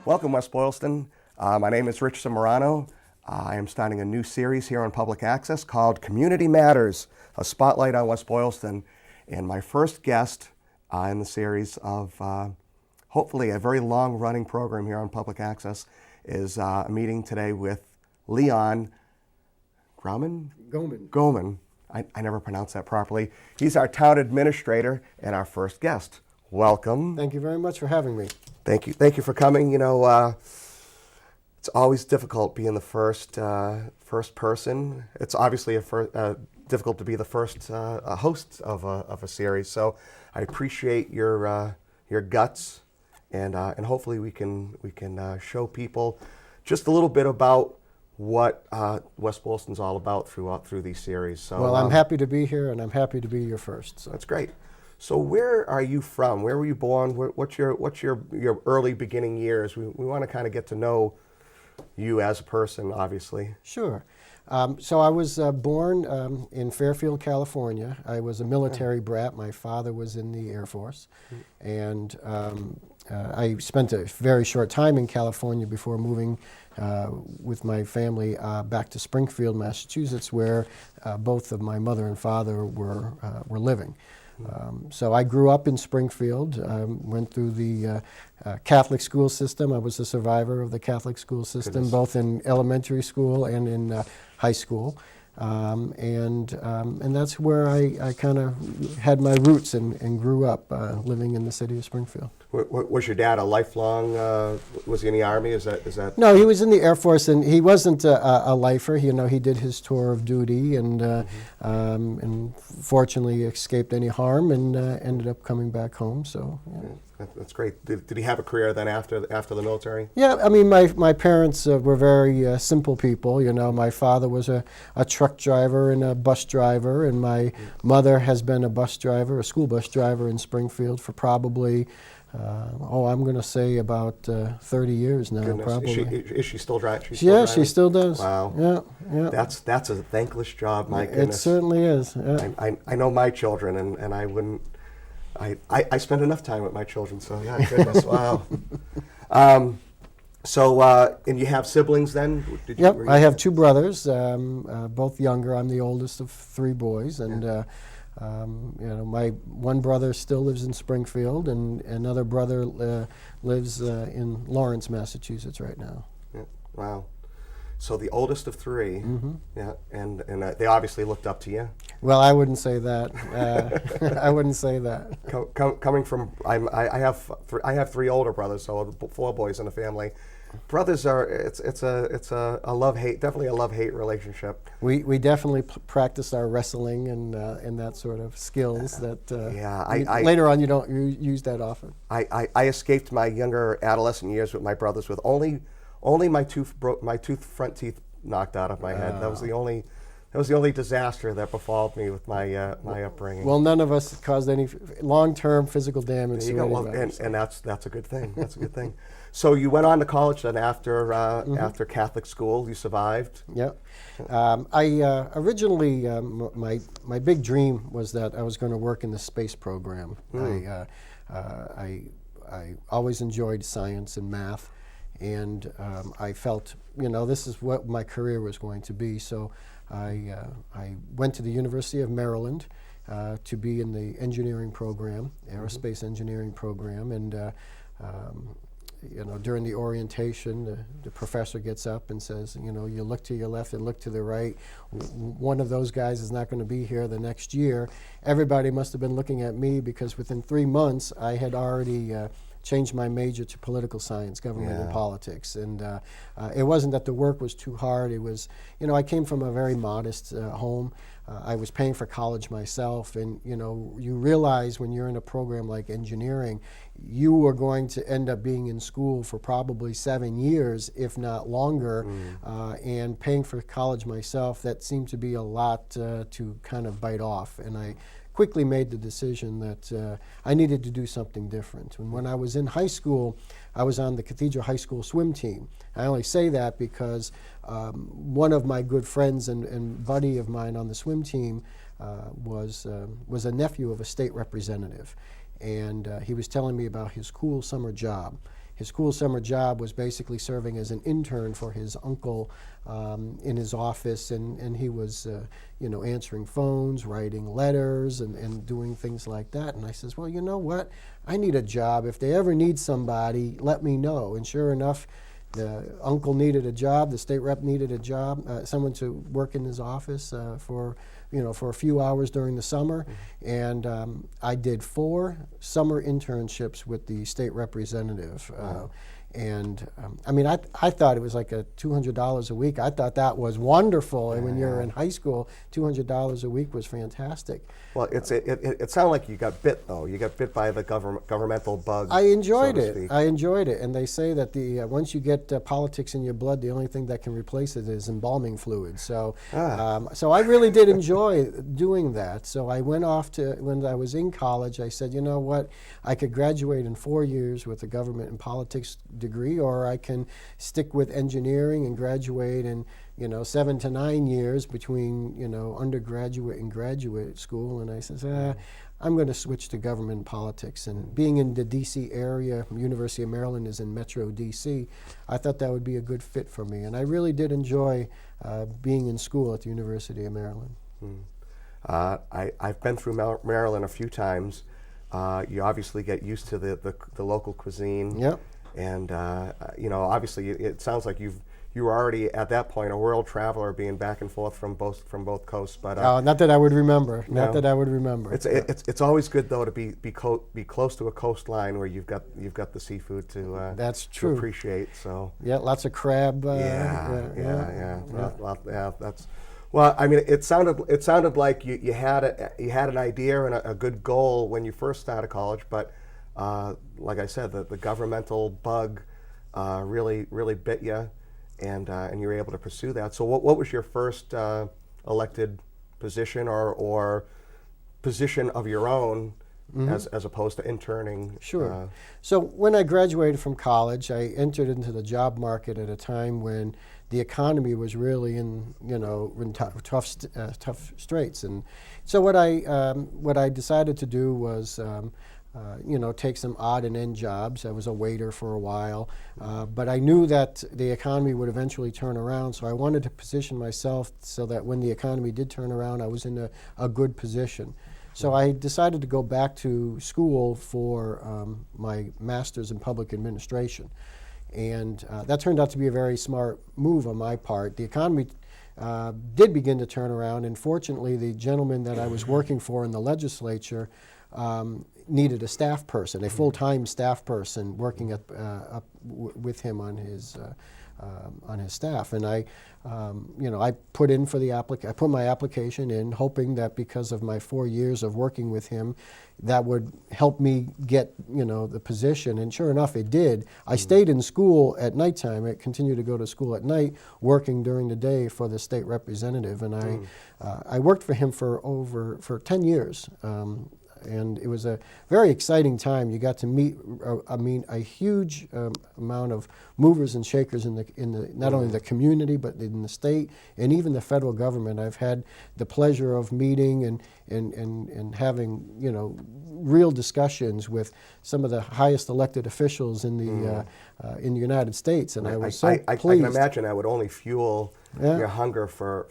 Welcome, West Boylston. My name is Rich Zamorano. I am starting a new series here on Public Access called Community Matters, a spotlight on West Boylston. And my first guest in the series of hopefully a very long-running program here on Public Access is a meeting today with Leon Gaumond. I never pronounced that properly. He's our town administrator and our first guest. Welcome. Thank you very much for having me. Thank you for coming. You know, it's always difficult being the first person. It's obviously difficult to be the first host of a series. So I appreciate your guts, and hopefully we can show people just a little bit about what West Boylston's all about through these series. So, well, I'm happy to be here, and I'm happy to be your first. So. That's great. So where are you from? Where were you born? What's your early beginning years? We want to kind of get to know you as a person, obviously. Sure. So I was born in Fairfield, California. I was a military brat. My father was in the Air Force. And I spent a very short time in California before moving with my family back to Springfield, Massachusetts, where both of my mother and father were living. So I grew up in Springfield, went through the Catholic school system. I was a survivor of the Catholic school system, both in elementary school and in high school. And that's where I kind of had my roots and grew up living in the city of Springfield. Was your dad a lifelong, was he in the Army? Is that? No, he was in the Air Force, and he wasn't a lifer. He did his tour of duty and fortunately escaped any harm and ended up coming back home. So. Yeah. That's great. Did he have a career then after the military? Yeah, I mean, my parents were very simple people. You know, my father was a truck driver and a bus driver, and my mother has been a school bus driver in Springfield for probably, I'm going to say about 30 years now. Goodness. Probably. Is she still driving? Yeah, she still does. Wow. Yeah. That's a thankless job, my goodness. It certainly is. Yeah. I know my children, and I wouldn't. I spend enough time with my children, so yeah, goodness, wow. And you have siblings then? Yep, I have two brothers, both younger. I'm the oldest of three boys, and my one brother still lives in Springfield, and another brother lives in Lawrence, Massachusetts right now. Yeah, wow. So the oldest of three, yeah, and they obviously looked up to you. Well, I wouldn't say that. I wouldn't say that. Coming from, I have three older brothers, so 4 boys in the family. Brothers it's a love-hate, definitely a love-hate relationship. We definitely practice our wrestling and that sort of skills that later on you don't use that often. I escaped my younger adolescent years with my brothers with only my front teeth knocked out of my head. That was the only disaster that befall me with my upbringing. Well, none of us caused any long-term physical damage to anybody. And that's a good thing. That's a good thing. So you went on to college then after Catholic school. You survived. Yep. I originally my big dream was that I was going to work in the space program. I always enjoyed science and math. And I felt, this is what my career was going to be. So I went to the University of Maryland to be in the engineering program, aerospace engineering program. And, during the orientation, the professor gets up and says, you look to your left and look to the right. One of those guys is not going to be here the next year. Everybody must have been looking at me because within 3 months I had already changed my major to political science, government and politics. And it wasn't that the work was too hard. It was, I came from a very modest home. I was paying for college myself. And, you realize when you're in a program like engineering, you are going to end up being in school for probably 7 years, if not longer. And paying for college myself, that seemed to be a lot to kind of bite off. And I quickly made the decision that I needed to do something different. And when I was in high school, I was on the Cathedral High School swim team. I only say that because one of my good friends and buddy of mine on the swim team was a nephew of a state representative. And he was telling me about his cool summer job. his cool summer job was basically serving as an intern for his uncle in his office, and he was answering phones, writing letters, and doing things like that. And I says, well, you know what? I need a job. If they ever need somebody, let me know. And sure enough, the uncle needed a job. The state rep needed a job, someone to work in his office for a few hours during the summer. And I did 4 summer internships with the state representative. I thought it was like $200 a week. I thought that was wonderful. And when you're in high school, $200 a week was fantastic. Well, it sounded like you got bit, though. You got bit by the governmental bug. I enjoyed so to it. speak. I enjoyed it. And they say that once you get politics in your blood, the only thing that can replace it is embalming fluid. So I really did enjoy doing that. So I went off when I was in college, I said, you know what, I could graduate in 4 years with a government and politics degree, or I can stick with engineering and graduate in 7 to 9 years between undergraduate and graduate school. And I says, I'm going to switch to government and politics. And being in the D.C. area, University of Maryland is in Metro D.C., I thought that would be a good fit for me. And I really did enjoy being in school at the University of Maryland. I've been through Maryland a few times. You obviously get used to the local cuisine. Yep. And obviously, it sounds like you were already at that point a world traveler, being back and forth from both coasts. But not that I would remember. Not that I would remember. It's always good, though, to be close to a coastline where you've got the seafood to that's true. to appreciate. So yeah, lots of crab. Yeah. That's. Well, I mean, it sounded like you had an idea and a good goal when you first started college, but like I said, the governmental bug really bit you, and you were able to pursue that. So what was your first elected position or position of your own, as opposed to interning? Sure. So when I graduated from college, I entered into the job market at a time when the economy was really in tough straits. And so what I decided to do was take some odd and end jobs. I was a waiter for a while, but I knew that the economy would eventually turn around, so I wanted to position myself so that when the economy did turn around, I was in a good position. So I decided to go back to school for my master's in public administration. And that turned out to be a very smart move on my part. The economy did begin to turn around, and fortunately the gentleman that I was working for in the legislature needed a staff person, a full-time staff person working with him on his staff. And I put in for I put my application in, hoping that because of my 4 years of working with him, that would help me get the position. And sure enough, it did. I stayed in school at nighttime. I continued to go to school at night, working during the day for the state representative. And I worked for him for 10 years. And it was a very exciting time. You got to meet, a huge amount of movers and shakers in the not only the community but in the state and even the federal government. I've had the pleasure of meeting and having real discussions with some of the highest elected officials in the United States, and I was so pleased. I can imagine that would only fuel your hunger for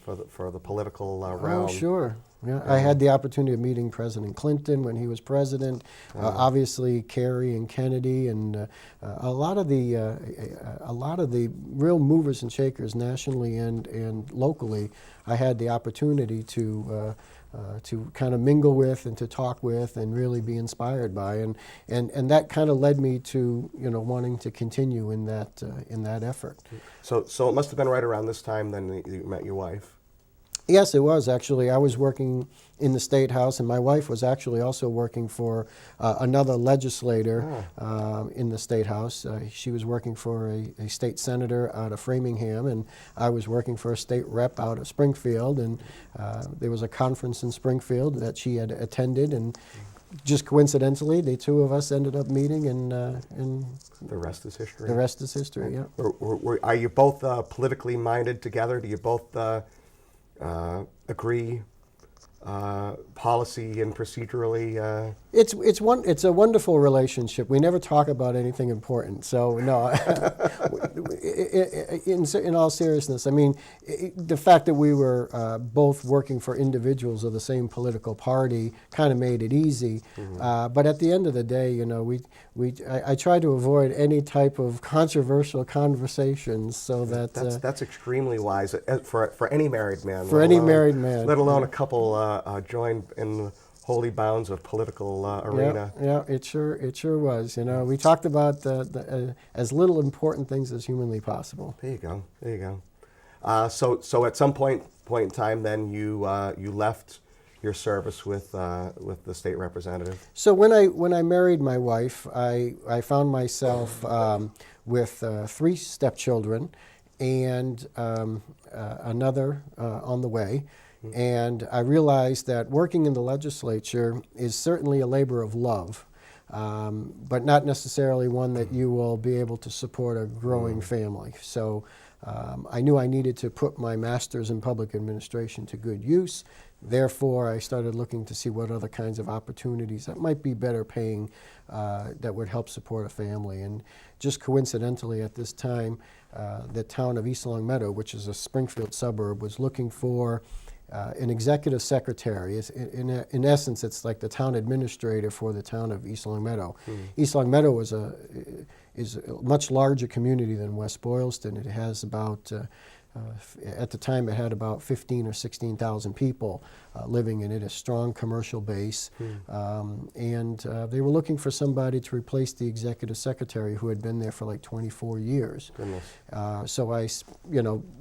the political realm. Oh, sure. Yeah, I had the opportunity of meeting President Clinton when he was president. Obviously, Kerry and Kennedy, and a lot of the real movers and shakers nationally and locally. I had the opportunity to kind of mingle with and to talk with and really be inspired by, and that kind of led me to wanting to continue in that effort. So it must have been right around this time then that you met your wife. Yes, it was actually. I was working in the State House, and my wife was actually also working for another legislator in the State House. She was working for a state senator out of Framingham, and I was working for a state rep out of Springfield. And there was a conference in Springfield that she had attended, and just coincidentally, the two of us ended up meeting, and the rest is history. The rest is history. Yeah. Are you both politically minded together? Do you both agree policy and procedurally. It's a wonderful relationship. We never talk about anything important. So no, in all seriousness, I mean, the fact that we were both working for individuals of the same political party kind of made it easy. But at the end of the day, you know, I try to avoid any type of controversial conversations, so that that's extremely wise for any married man. For any married man, let alone a couple joined in the holy bounds of political arena. Yeah, it sure was. You know, we talked about as little important things as humanly possible. There you go. So at some point in time, then you left your service with the state representative. So when I married my wife, I found myself with 3 stepchildren and another on the way. And I realized that working in the legislature is certainly a labor of love, but not necessarily one that you will be able to support a growing family. So I knew I needed to put my master's in public administration to good use. Therefore, I started looking to see what other kinds of opportunities that might be better paying that would help support a family. And just coincidentally at this time, the town of East Longmeadow, which is a Springfield suburb, was looking for an executive secretary. In essence, it's like the town administrator for the town of East Longmeadow. East Longmeadow is a much larger community than West Boylston. It has about, at the time, it had about 15 or 16,000 people living in it, a strong commercial base. And they were looking for somebody to replace the executive secretary who had been there for like 24 years. So I,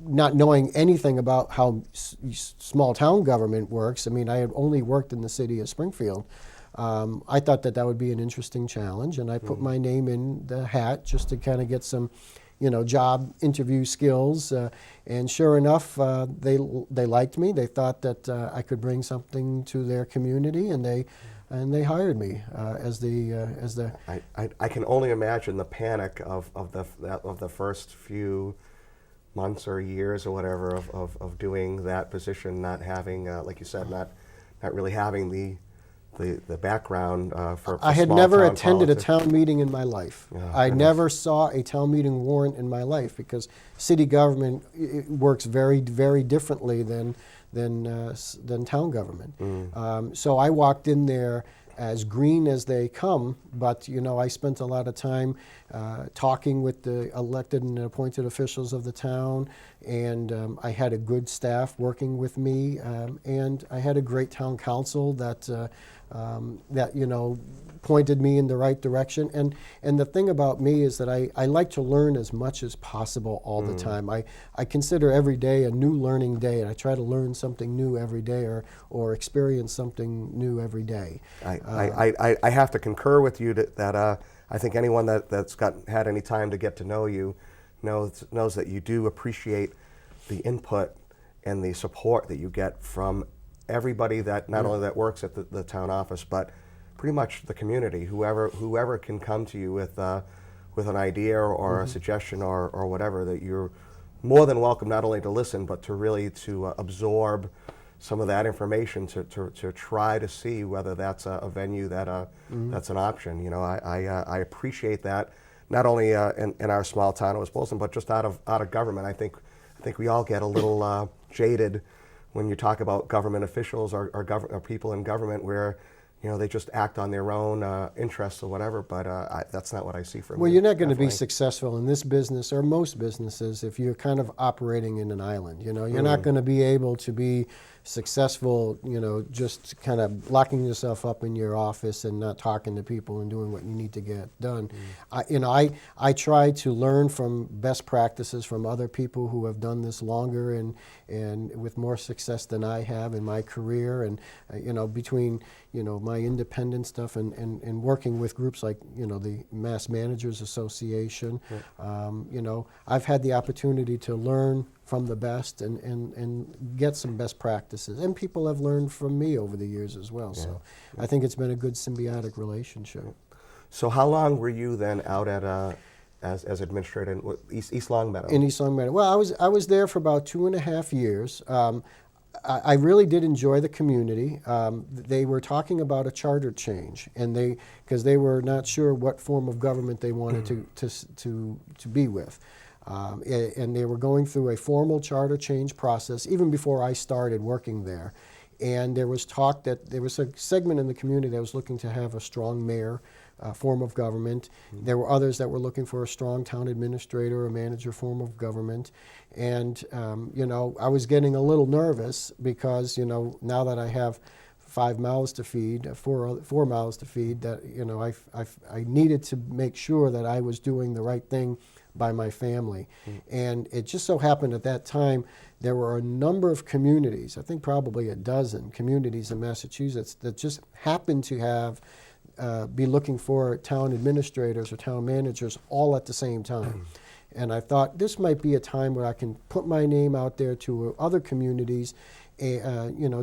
not knowing anything about how small town government works, I mean, I had only worked in the city of Springfield. I thought that would be an interesting challenge, and I put my name in the hat just to kind of get some job interview skills, and sure enough, they liked me. They thought that I could bring something to their community, and they hired me as the. I can only imagine the panic of the first few months or years or whatever of doing that position, not having, like you said, not really having the background for I had small never town attended politics. a town meeting in my life. I never saw a town meeting warrant in my life, because city government works very, very differently than town government. So I walked in there as green as they come, but I spent a lot of time talking with the elected and appointed officials of the town, and I had a good staff working with me, and I had a great town council that pointed me in the right direction. And the thing about me is that I like to learn as much as possible all the time. I consider every day a new learning day, and I try to learn something new every day, or experience something new every day. I have to concur with you that I think anyone that's had any time to get to know you knows that you do appreciate the input and the support that you get from everybody that not only that works at the town office, but pretty much the community. Whoever can come to you with an idea or a suggestion or whatever, that you're more than welcome not only to listen, but to really absorb some of that information to try to see whether that's a venue that's an option. I appreciate that, not only in our small town of West Boylston, but just out of government. I think we all get a little jaded when you talk about government officials or people in government, where they just act on their own interests or whatever. But that's not what I see from. Well, you're not going to be successful in this business or most businesses if you're kind of operating in an island. You're not going to be able to be successful, just kind of locking yourself up in your office and not talking to people and doing what you need to get done. I try to learn from best practices from other people who have done this longer and with more success than I have in my career. And between my independent stuff and working with groups like the Mass Managers Association, I've had the opportunity to learn from the best and get some best practices. And people have learned from me over the years as well. Yeah. So I think it's been a good symbiotic relationship. So how long were you then out at as administrator in East Longmeadow? In East Longmeadow. Well, I was there for about 2.5 years. I really did enjoy the community. They were talking about a charter change, and because they were not sure what form of government they wanted to be with. And they were going through a formal charter change process even before I started working there. And there was talk that there was a segment in the community that was looking to have a strong mayor form of government. There were others that were looking for a strong town administrator or manager form of government. And, I was getting a little nervous because, now that I have 5 mouths to feed, four mouths to feed, that, I needed to make sure that I was doing the right thing by my family. And it just so happened at that time there were a number of communities, I think probably a dozen communities in Massachusetts, that just happened to have be looking for town administrators or town managers all at the same time. And I thought this might be a time where I can put my name out there to other communities,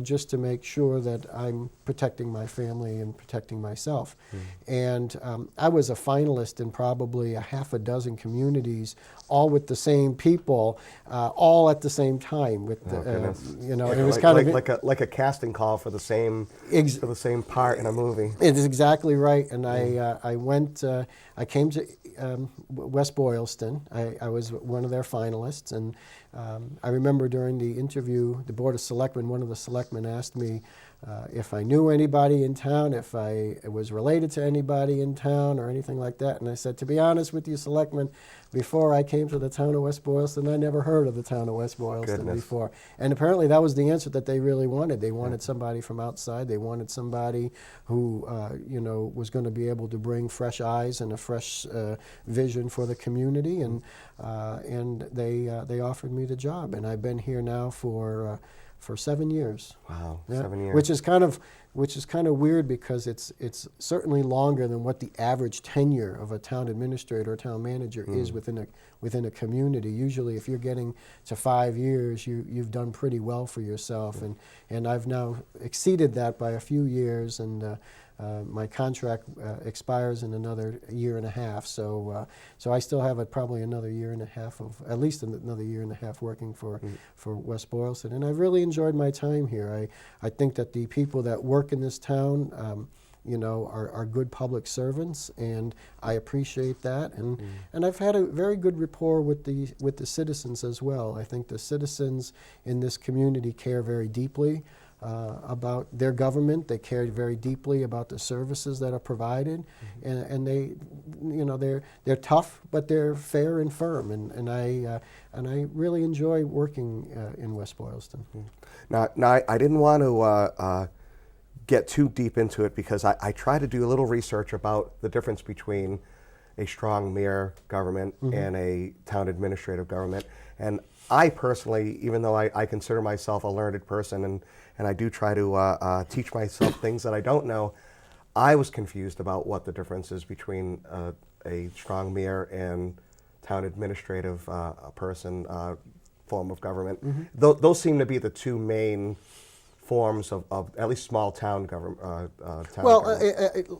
just to make sure that I'm protecting my family and protecting myself. And I was a finalist in probably a half a dozen communities, all with the same people, all at the same time. With it was kind of like a casting call for the same part in a movie. It is exactly right. And I went. I came to West Boylston. I was one of their finalists, and I remember during the interview, the Board of Selectmen, one of the selectmen asked me if I knew anybody in town, if I was related to anybody in town or anything like that. And I said, to be honest with you, selectmen, before I came to the town of West Boylston, I never heard of the town of West Boylston before. And apparently that was the answer that they really wanted. They wanted somebody from outside. They wanted somebody who, was going to be able to bring fresh eyes and a fresh vision for the community. And they offered me the job. And I've been here now for 7 years. Wow, yeah. 7 years. Which is kind of weird because it's certainly longer than what the average tenure of a town administrator or town manager is within a community. Usually, if you're getting to 5 years, you've done pretty well for yourself, and I've now exceeded that by a few years, and my contract expires in another year and a half, so I still have probably another year and a half at least another year and a half working for West Boylston, and I've really enjoyed my time here. I think that the people that work in this town, are good public servants, and I appreciate that, and I've had a very good rapport with the citizens as well. I think the citizens in this community care very deeply about their government. They care very deeply about the services that are provided, and they're tough, but they're fair and firm, and I really enjoy working in West Boylston. Now I didn't want to get too deep into it because I try to do a little research about the difference between a strong mayor government and a town administrative government, and I personally, even though I consider myself a learned person and I do try to teach myself things that I don't know, I was confused about what the difference is between a strong mayor and town administrative person form of government. Those seem to be the two main forms of at least small town government.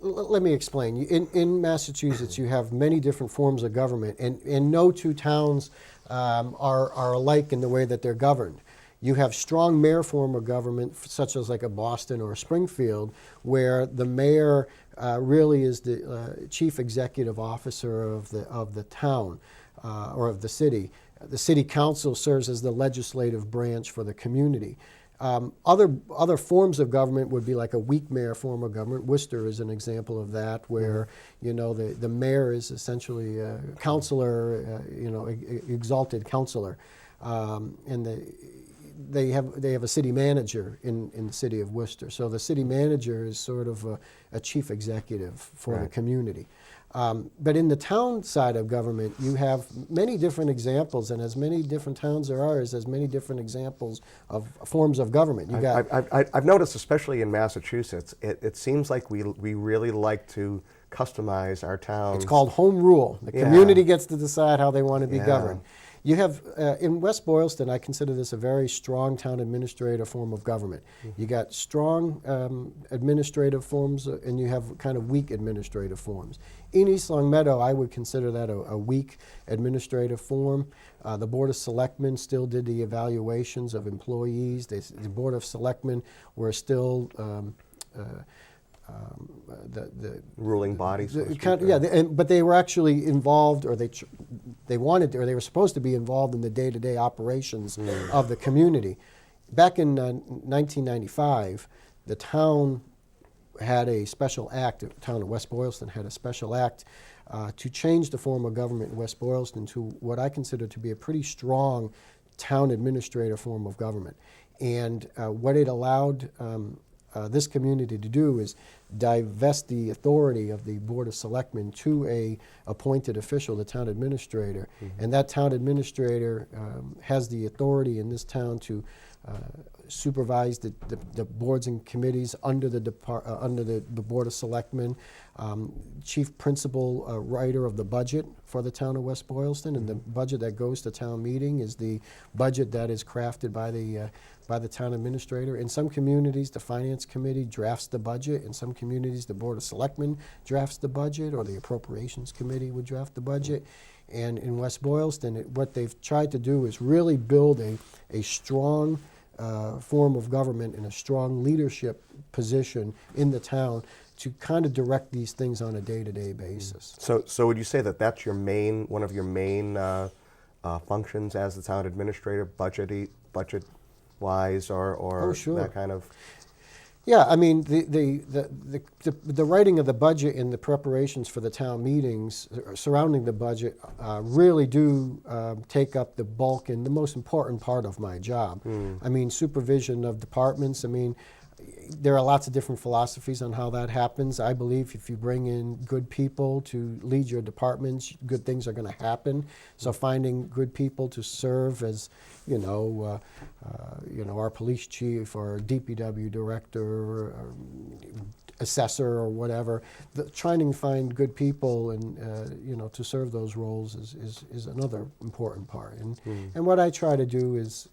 Let me explain. In Massachusetts, you have many different forms of government, and no two towns are alike in the way that they're governed. You have strong mayor form of government, such as like a Boston or a Springfield, where the mayor really is the chief executive officer of the town or of the city. The city council serves as the legislative branch for the community. Other forms of government would be like a weak mayor form of government. Worcester is an example of that, where the mayor is essentially a counselor, exalted counselor, and they have a city manager in the city of Worcester. So the city manager is sort of a chief executive for the community. But in the town side of government, you have many different examples, and as many different towns there are, as many different examples of forms of government. I've noticed, especially in Massachusetts, it seems like we really like to customize our towns. It's called home rule. The community gets to decide how they want to be governed. You have, in West Boylston, I consider this a very strong town administrative form of government. You got strong administrative forms, and you have kind of weak administrative forms. In East Long Meadow, I would consider that a weak administrative form. The Board of Selectmen still did the evaluations of employees. The Board of Selectmen were still the ruling bodies. So to speak, kind of, yeah, but they were actually involved, or they wanted to, or they were supposed to be involved in the day-to-day operations of the community. Back in 1995, the town had a special act. The town of West Boylston had a special act to change the form of government in West Boylston to what I consider to be a pretty strong town administrative form of government. And what it allowed this community to do is divest the authority of the Board of Selectmen to a appointed official, the town administrator. And that town administrator has the authority in this town to supervise the boards and committees under the Board of Selectmen, chief principal writer of the budget for the town of West Boylston, and the budget that goes to town meeting is the budget that is crafted by the town administrator. In some communities, the finance committee drafts the budget. In some communities, the Board of Selectmen drafts the budget, or the appropriations committee would draft the budget. And in West Boylston, what they've tried to do is really build a strong form of government and a strong leadership position in the town to kind of direct these things on a day-to-day basis. So would you say that that's one of your main functions as the town administrator, budget-wise, or Oh, sure. that kind of? Yeah, I mean, the writing of the budget and the preparations for the town meetings surrounding the budget really do take up the bulk and the most important part of my job. I mean, supervision of departments. I mean, there are lots of different philosophies on how that happens. I believe if you bring in good people to lead your departments, good things are going to happen. So finding good people to serve as, our police chief or DPW director, or assessor, or whatever, trying to find good people and to serve those roles is another important part. And what I try to do is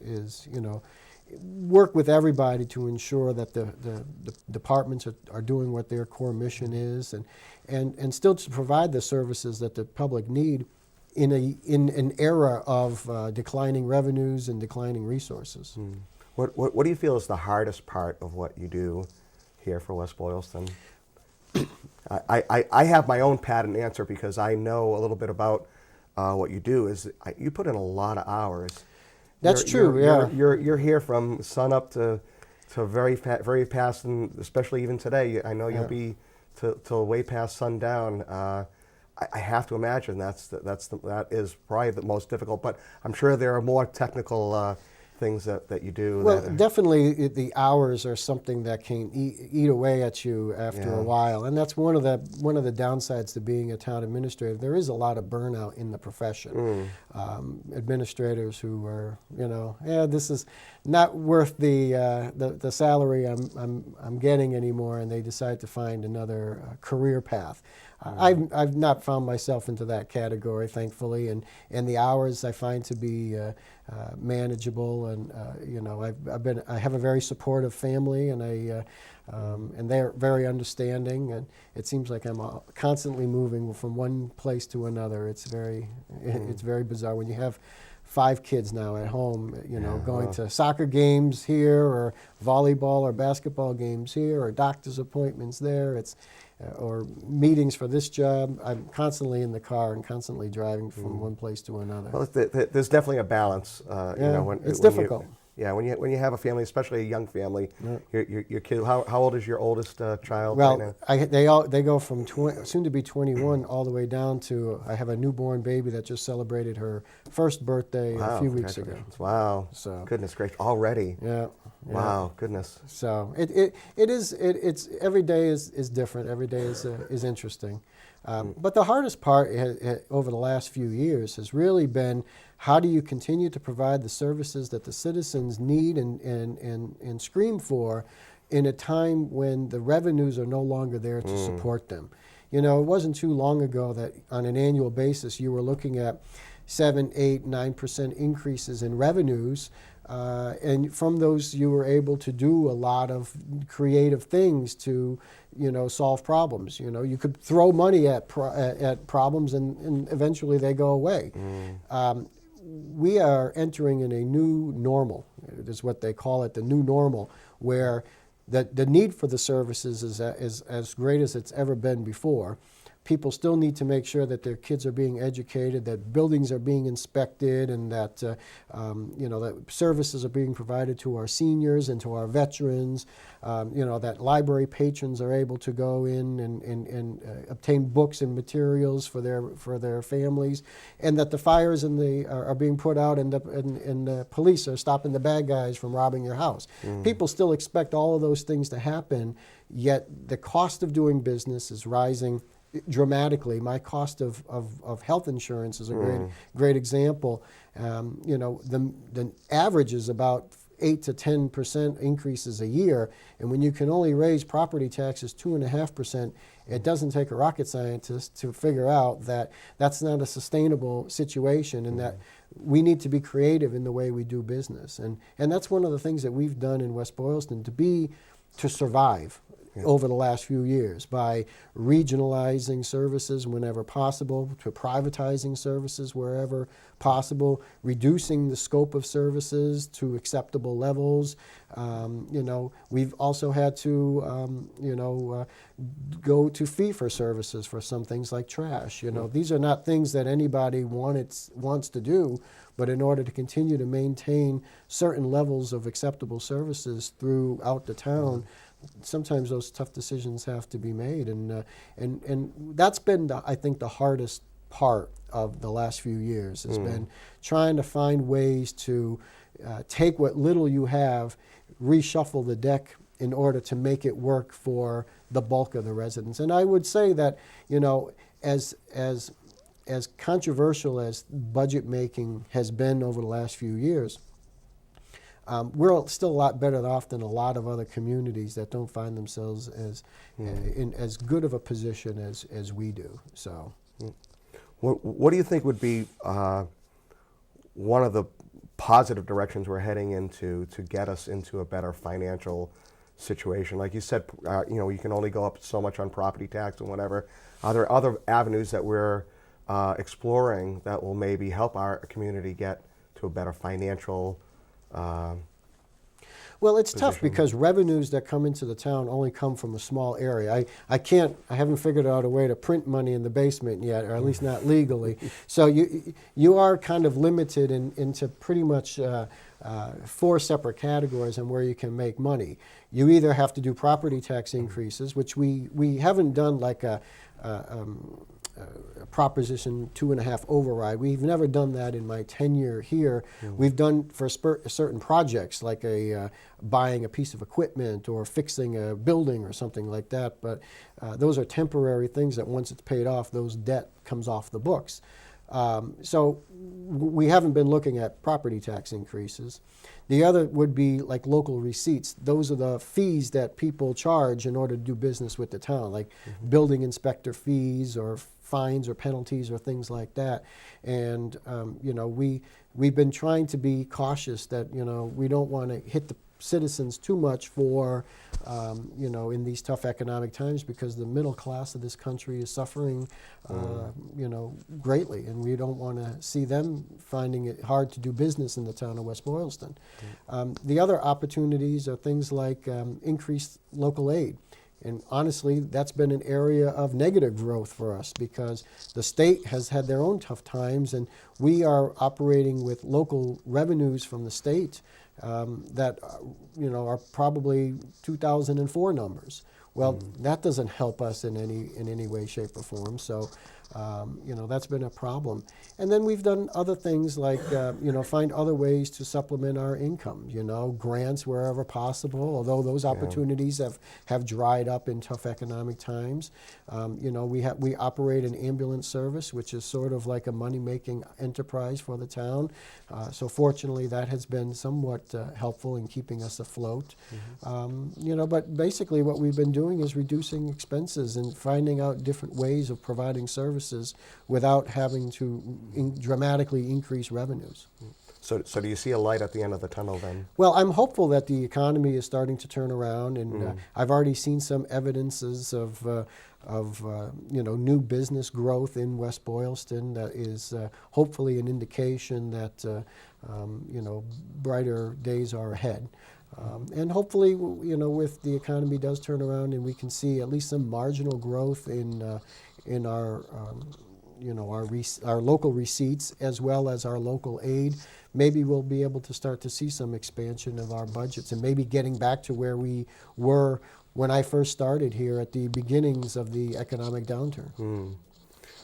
work with everybody to ensure that the departments are doing what their core mission is, and still to provide the services that the public need in an era of declining revenues and declining resources. What do you feel is the hardest part of what you do here for West Boylston? I have my own patent answer because I know a little bit about what you do. You put in a lot of hours. That's true. Yeah, you're here from sun up to very past, and especially even today. I know you'll be till way past sundown. I have to imagine that is probably the most difficult. But I'm sure there are more technical things that you do. Well, definitely the hours are something that can eat away at you after a while, and that's one of the downsides to being a town administrator. There is a lot of burnout in the profession. Administrators who are, this is not worth the salary I'm getting anymore, and they decide to find another career path. I've not found myself into that category, thankfully, and the hours I find to be manageable, and I have a very supportive family, and and they're very understanding, and it seems like I'm constantly moving from one place to another. It's very bizarre when you have 5 kids now at home, going to soccer games here, or volleyball or basketball games here, or doctor's appointments there. Or meetings for this job. I'm constantly in the car and constantly driving from one place to another. Well, there's definitely a balance. It's difficult. When you have a family, especially a young family, your kid. How old is your oldest child? Well, right now? They go from soon to be 21 all the way down to I have a newborn baby that just celebrated her first birthday a few weeks ago. Wow! So goodness gracious, already. Yeah. Wow, goodness. So it's every day is different. Every day is interesting. But the hardest part over the last few years has really been how do you continue to provide the services that the citizens need and scream for in a time when the revenues are no longer there to support them. It wasn't too long ago that on an annual basis you were looking at 7, 8, 9% increases in revenues. And from those, you were able to do a lot of creative things to, solve problems. You could throw money at problems, and eventually they go away. We are entering in a new normal, is what they call it, the new normal, where the need for the services is as great as it's ever been before. People still need to make sure that their kids are being educated, that buildings are being inspected, and that that services are being provided to our seniors and to our veterans. That library patrons are able to go in and obtain books and materials for their families, and that the fires are being put out, and the police are stopping the bad guys from robbing your house. People still expect all of those things to happen, yet the cost of doing business is rising dramatically. My cost of health insurance is a great example. The average is about 8 to 10% increases a year, and when you can only raise property taxes 2.5%, it doesn't take a rocket scientist to figure out that that's not a sustainable situation, and that we need to be creative in the way we do business. And that's one of the things that we've done in West Boylston to survive over the last few years, by regionalizing services whenever possible, to privatizing services wherever possible, reducing the scope of services to acceptable levels. We've also had to, go to fee for services for some things like trash. These are not things that anybody wants to do, but in order to continue to maintain certain levels of acceptable services throughout the town, sometimes those tough decisions have to be made, and that's been, I think, the hardest part of the last few years has been trying to find ways to take what little you have, reshuffle the deck in order to make it work for the bulk of the residents. And I would say that, as controversial as budget making has been over the last few years, we're still a lot better off than a lot of other communities that don't find themselves in as good of a position as we do. So, what do you think would be one of the positive directions we're heading into to get us into a better financial situation? Like you said, you can only go up so much on property tax and whatever. Are there other avenues that we're exploring that will maybe help our community get to a better financial well, it's tough because revenues that come into the town only come from a small area. I haven't figured out a way to print money in the basement yet, or at least not legally. So you are kind of limited into pretty much 4 separate categories on where you can make money. You either have to do property tax increases, which we haven't done like a Proposition 2.5 override. We've never done that in my tenure here. We've done for certain projects, like buying a piece of equipment or fixing a building or something like that. But those are temporary things that once it's paid off, those debt comes off the books. So we haven't been looking at property tax increases. The other would be like local receipts. Those are the fees that people charge in order to do business with the town, like building inspector fees or fines or penalties or things like that. And we've been trying to be cautious that we don't want to hit the citizens too much for in these tough economic times, because the middle class of this country is suffering greatly, and we don't want to see them finding it hard to do business in the town of West Boylston. The other opportunities are things like increased local aid. And honestly, that's been an area of negative growth for us, because the state has had their own tough times, and we are operating with local revenues from the state that are probably 2004 numbers. Well, that doesn't help us in any way, shape, or form. So, that's been a problem. And then we've done other things like, find other ways to supplement our income. Grants wherever possible. Although those opportunities have dried up in tough economic times. We operate an ambulance service, which is sort of like a money-making enterprise for the town. So fortunately, that has been somewhat helpful in keeping us afloat. But basically, what we've been doing doing is reducing expenses and finding out different ways of providing services without having to dramatically increase revenues. So do you see a light at the end of the tunnel then? Well, I'm hopeful that the economy is starting to turn around, and I've already seen some evidences of new business growth in West Boylston that is hopefully an indication that brighter days are ahead. And hopefully, with the economy does turn around and we can see at least some marginal growth in our local receipts as well as our local aid, maybe we'll be able to start to see some expansion of our budgets and maybe getting back to where we were when I first started here at the beginnings of the economic downturn.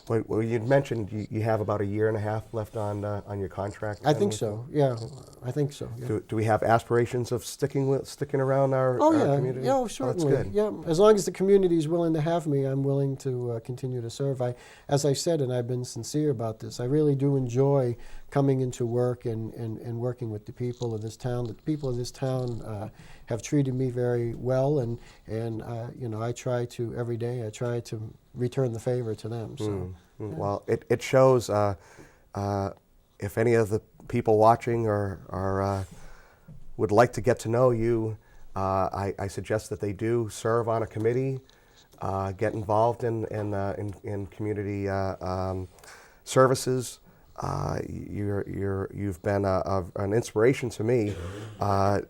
Well, you mentioned you have about a year and a half left on your contract. I think so. Yeah, I think so. Yeah. Do we have aspirations of sticking around our community? Yeah, certainly. Oh, that's good. Yeah, as long as the community is willing to have me, I'm willing to continue to serve. As I said, and I've been sincere about this, I really do enjoy coming into work and working with the people of this town. The people of this town have treated me very well, and I try to every day. I try to return the favor to them. So, yeah. Well, it shows. If any of the people watching or would like to get to know you, I suggest that they do serve on a committee, get involved in community services. You've been an inspiration to me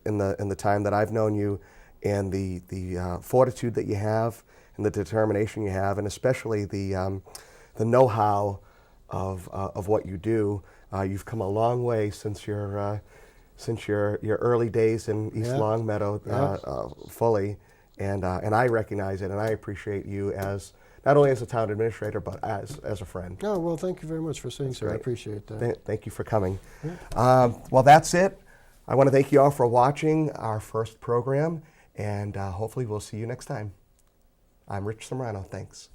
in the time that I've known you, and the fortitude that you have, and the determination you have, and especially the know-how of what you do. You've come a long way since your early days in East Longmeadow, fully, and I recognize it, and I appreciate you as not only as a town administrator, but as a friend. Oh, well, thank you very much for saying so. I appreciate that. Thank you for coming. Yeah. Well, that's it. I want to thank you all for watching our first program, and hopefully we'll see you next time. I'm Rich Sombrano. Thanks.